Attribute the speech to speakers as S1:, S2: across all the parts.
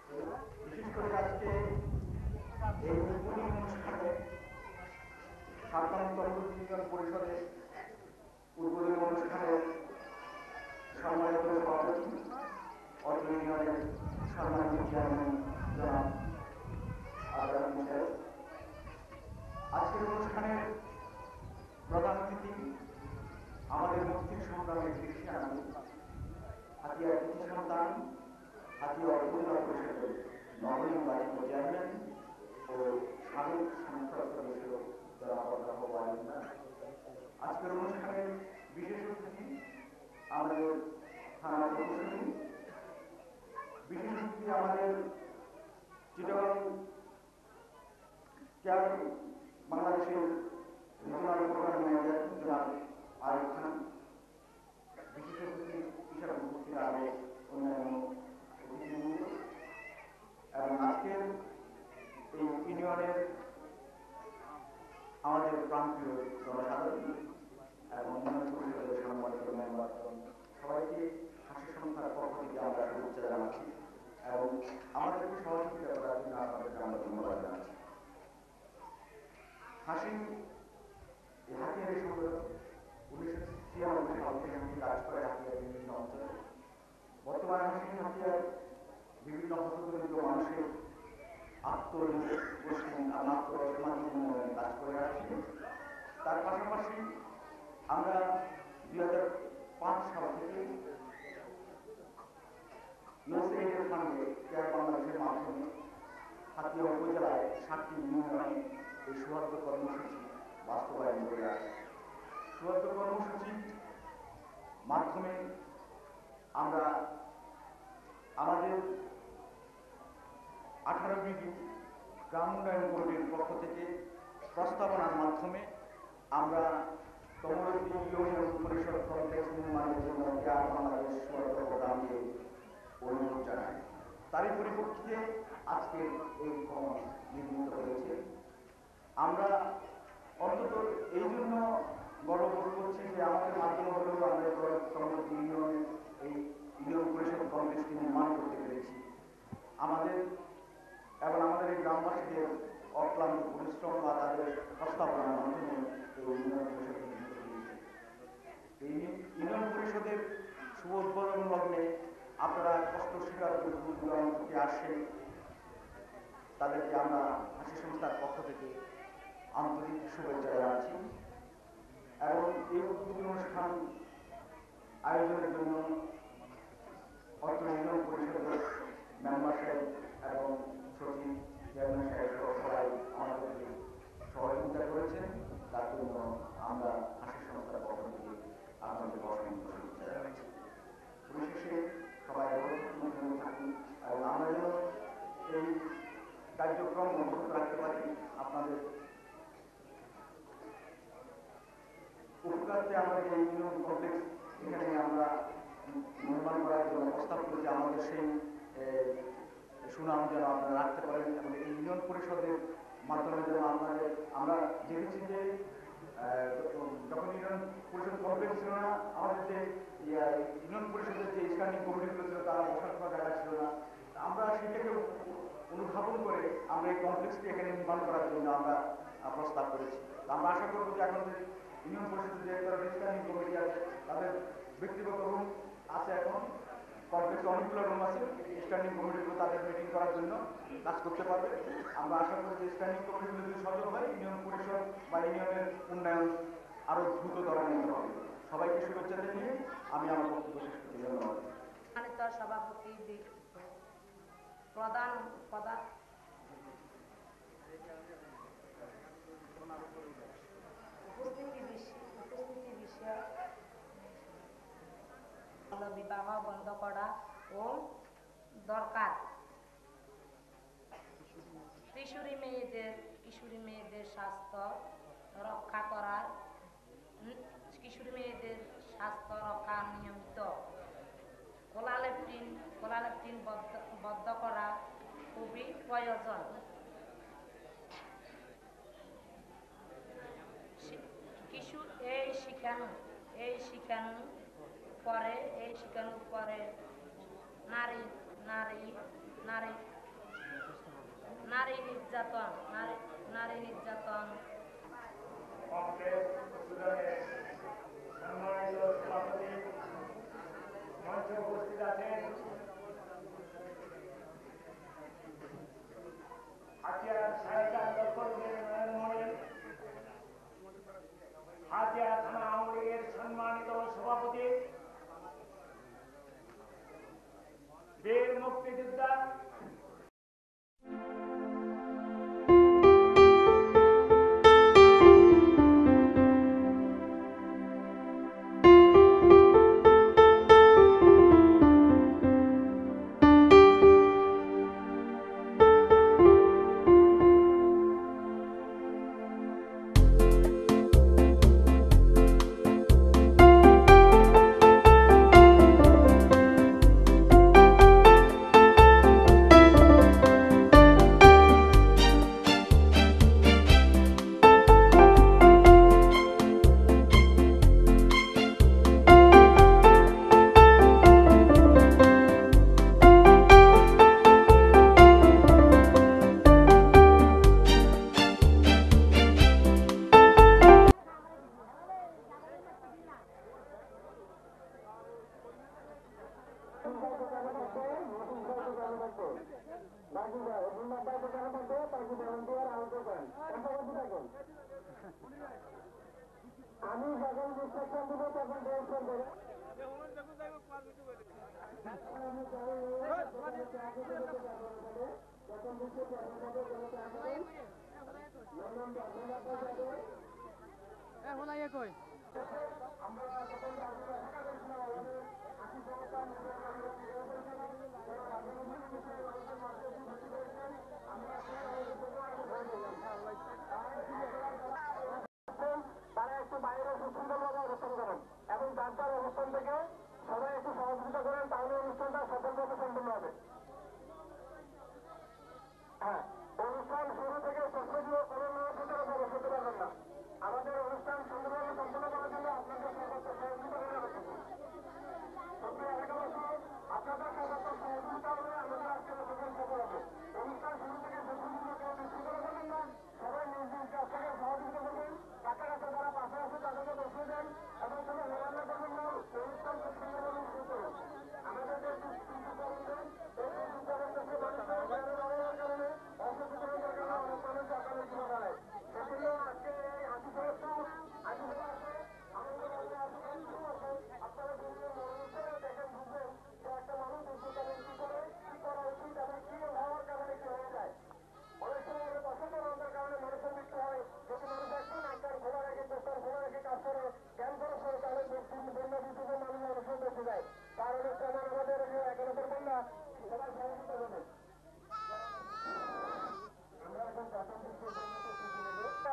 S1: বিশেষ করে আজকে এই উদ্বোধনী অনুষ্ঠানে সাধারণতন্ত্র ইউনিয়ন পরিষদে উদ্বোধনী অনুষ্ঠানে সম্মানিত সভাপতি অত্র ইউনিয়নের সম্মানিত চেয়ারম্যান জনাব আবরার সাহেব, আজকের অনুষ্ঠানের প্রধান অতিথি আমাদের মুক্তির সংগ্রামের শীর্ষে আমি হাতিয়ার কৃতি সন্তান হাতিয়া উপজেলা পরিষদের নবনির্বাচিত চেয়ারম্যান ও সাবেক সংসদ সদস্য জনাব আবরার। আজকের অনুষ্ঠানের বিশেষ অতিথি আমাদের থানা প্রকৌশলী, বিশেষ অতিথি আমাদের চিটাগং কেয়ার বাংলাদেশের রিজনাল প্রোগ্রাম ম্যানেজার জনাব আরিফ খান, বিশেষ অতিথি হিসাবে উপস্থিত আরো অন্যান্য অতিথিবৃন্দ এবং আজকের এই ইউনিয়নের আমাদের প্রান্তীয় জনসাধারণ এবং উন্নয়ন পরিষদের সম্মানিত মেম্বার সবাইকে হাসি সংস্থার পক্ষ থেকে আমরা শুভেচ্ছা জানাচ্ছি এবং আমাদেরকে সহযোগিতা করার জন্য আপনাদেরকে আমরা ধন্যবাদ জানাচ্ছি। হাসি হাতিয়ারের সংগ্রহ 1996 সাল থেকে কাজ করে হাতিয়ার বিভিন্ন অঞ্চলে। বর্তমানে হাসি হাতিয়ার বিভিন্ন হস্তদরিদ্র মানুষের আত্মসামাজিক উন্নয়নে কাজ করে আসছে। তার পাশাপাশি আমরা 2005 সাল থেকে ইউএসএইডের ফান্ডে কেয়ার বাংলাদেশের মাধ্যমে হাতিয়া উপজেলায় 7টি ইউনিয়নে এই সৌহার্দ্য কর্মসূচি বাস্তবায়ন করে আসছে। সৌহার্দ্য কর্মসূচির মাধ্যমে আমরা আমাদের 18 বিঘি গ্রাম উন্নয়ন বোর্ডের পক্ষ থেকে প্রস্তাবনার মাধ্যমে আমরা তমরুদ্দি ইউনিয়ন পরিষদ কমপ্লেক্স নির্মাণের জন্য কেয়ার বাংলাদেশ সৌহার্দ্য প্রোগ্রামকে অনুরোধ জানাই। তারই পরিপ্রেক্ষিতে আজকে এই ভবন নির্মিত হয়েছে। আমরা অন্তত এই জন্য গর্ববোধ করছি যে আমাদের মাধ্যমে হলেও আমরা তমরুদ্দি ইউনিয়নের এই ইউনিয়ন পরিষদ কমপ্লেক্সটি নির্মাণ করতে পেরেছি। আমাদের এবং আমাদের এই গ্রামবাসীদের অক্লান্ত পরিশ্রম বা তাদের প্রস্তাবনার মাধ্যমে এই ইউনিয়ন পরিষদ নির্মিত হয়েছে। এই ইউনিয়ন পরিষদের শুভ উদ্বোধন লগ্নে আপনারা কষ্ট স্বীকার করে দূর দূরান্ত থেকে আসেন, তাদেরকে আমরা হাসি সংস্থার পক্ষ থেকে আন্তরিক শুভেচ্ছা জানাচ্ছি এবং এই উদ্বোধনী অনুষ্ঠান আয়োজনের জন্য অত্র ইউনিয়ন পরিষদের মেম্বার সাহেব এবং সচিব চেয়ারম্যান সাহেব সবাই আমাদেরকে সহযোগিতা করেছেন। তার জন্য আমরা হাসি সংস্থার পক্ষ থেকে আপনাদের অসংখ্য শুভেচ্ছা জানাচ্ছি। পরিশেষে সবাই থাকি এবং আমরা যেন এই কার্যক্রম অব্যাহত রাখতে পারি। আপনাদের উপকারতে আমাদের এই ইউনিয়ন কমপ্লেক্স এখানে আমরা নির্মাণ করার জন্য প্রস্তাব করেছি। আমাদের সেই সুনাম যেন আপনারা রাখতে পারেন এবং এই ইউনিয়ন পরিষদের মাধ্যমে যেন আপনাদের আমরা দেখেছি যে যখন ইউনিয়ন পরিষদ কমপ্লেক্স ছিল না, আমাদের যে ইউনিয়ন পরিষদের যে স্ট্যান্ডিং কমিটিগুলো ছিল তারা বসার করার জায়গা ছিল না। আমরা সেটাকে অনুধাবন করে আমরা এই কমপ্লেক্সটি এখানে নির্মাণ করার জন্য আমরা প্রস্তাব করেছি। আমরা আশা করবো যে এখন যে ইউনিয়ন পরিষদের যে স্ট্যান্ডিং কমিটি আছে তাদের ব্যক্তিগত রুম আছে, এখন কমপ্লেক্সে অনেকগুলো রুম আছে, স্ট্যান্ডিং কমিটিগুলো তাদের মিটিং করার জন্য কাজ করতে পারবে। আমরা আশা করি যে স্ট্যান্ডিং কমিটিগুলো যদি সচল হয় ইউনিয়ন পরিষদ বা ইউনিয়নের উন্নয়ন আরো দ্রুত ত্বরান্বিত হবে। সবাইকে শুভেচ্ছা জানিয়ে আমি আমার বক্তব্য শেষ করছি। ধন্যবাদ।
S2: সভাপতি প্রধান উপস্থিতি বিষয় বিবাহ বন্ধ করা ও দরকার। কিশোরী মেয়েদের স্বাস্থ্য রক্ষা করার নিয়মিত কোলা ল্যাট্রিন বদ্ধ করা খুবই প্রয়োজন। এই শিক্ষানুর পরে নারী নারী নির্যাতন
S3: কংগ্রেস সুদানের সম্মানিত সভাপতি মঞ্চে উপস্থিত আছেন হাতিয়া সাহিত্য দপ্তরের নয়নমণি, হাতিয়া থানা আওয়ামী লীগের সম্মানিত সভাপতি, বীর মুক্তিযোদ্ধা আমি যখন ডিসকাশন দিব তখন বের করবো। তারা একটু বাইরে সুশৃঙ্খলভাবে অবস্থান করেন এবং তার অবস্থান থেকে সবাই একটু সহযোগিতা করেন, তাহলে অনুষ্ঠানটা সফলভাবে সম্পন্ন হবে। হ্যাঁ, অনুষ্ঠান শুরু থেকে শেষ পর্যন্ত কোনো নৌকার প্রবেশ করতে পারবেন না। আমাদের অনুষ্ঠান সুন্দরভাবে সম্পন্ন করার জন্য আপনাদের সর্বোচ্চ সহযোগিতা করা হবে। আপনাদের সর্বোচ্চ সহযোগিতা হলে আমাদের আজকের অনুষ্ঠান সফল হবে। অনুষ্ঠান শুরু থেকে শেষ পর্যন্ত কেউ বিশৃঙ্খলা করবেন না, সবাই নিজ নিজ কাছ থেকে সহযোগিতা করবেন। কাছাকাছি যারা পাশে আছে তাদেরকে বসিয়ে দেন এবং কোনো হেরান্না করবেন না। অনুষ্ঠান খুব সুন্দরভাবে শুরু করুন। আমাদের যে সুন্দর কারণে অসুবিধার কারণে অনেক মানুষ আপনাদের জীবন হারায়। সেজন্য আজকে এই হাসি সহস্র আপনারা বিভিন্ন মনোরঞ্জনে দেখেন, বুঝবেন যে একটা মানুষ উচ্চতার কি করে, কি করা উচিত এবং কি হওয়ার কারণে কি হয়ে যায়। অনেক সময় অনেক অসচেতনতার কারণে মানুষের মৃত্যু হয়। যদি মানুষ একদিন আপনার খোলা রেখে পোস্টার খোলা রেখে কাজ করে জ্ঞান করে তাহলে বন্যা বিদ্যুৎ মানুষ মানুষের বেঁচে যায়। তার অনুষ্ঠান আমাদের একাদশের বন্যা সবাই সহযোগিতা করবেন।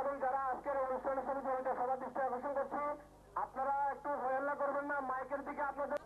S3: এবং যারা আজকের অনুষ্ঠানের সাথে জড়িত সবার দৃষ্টি আকর্ষণ করছি, আপনারা একটু হেল্লা করবেন না, মাইকের দিকে আপনাদের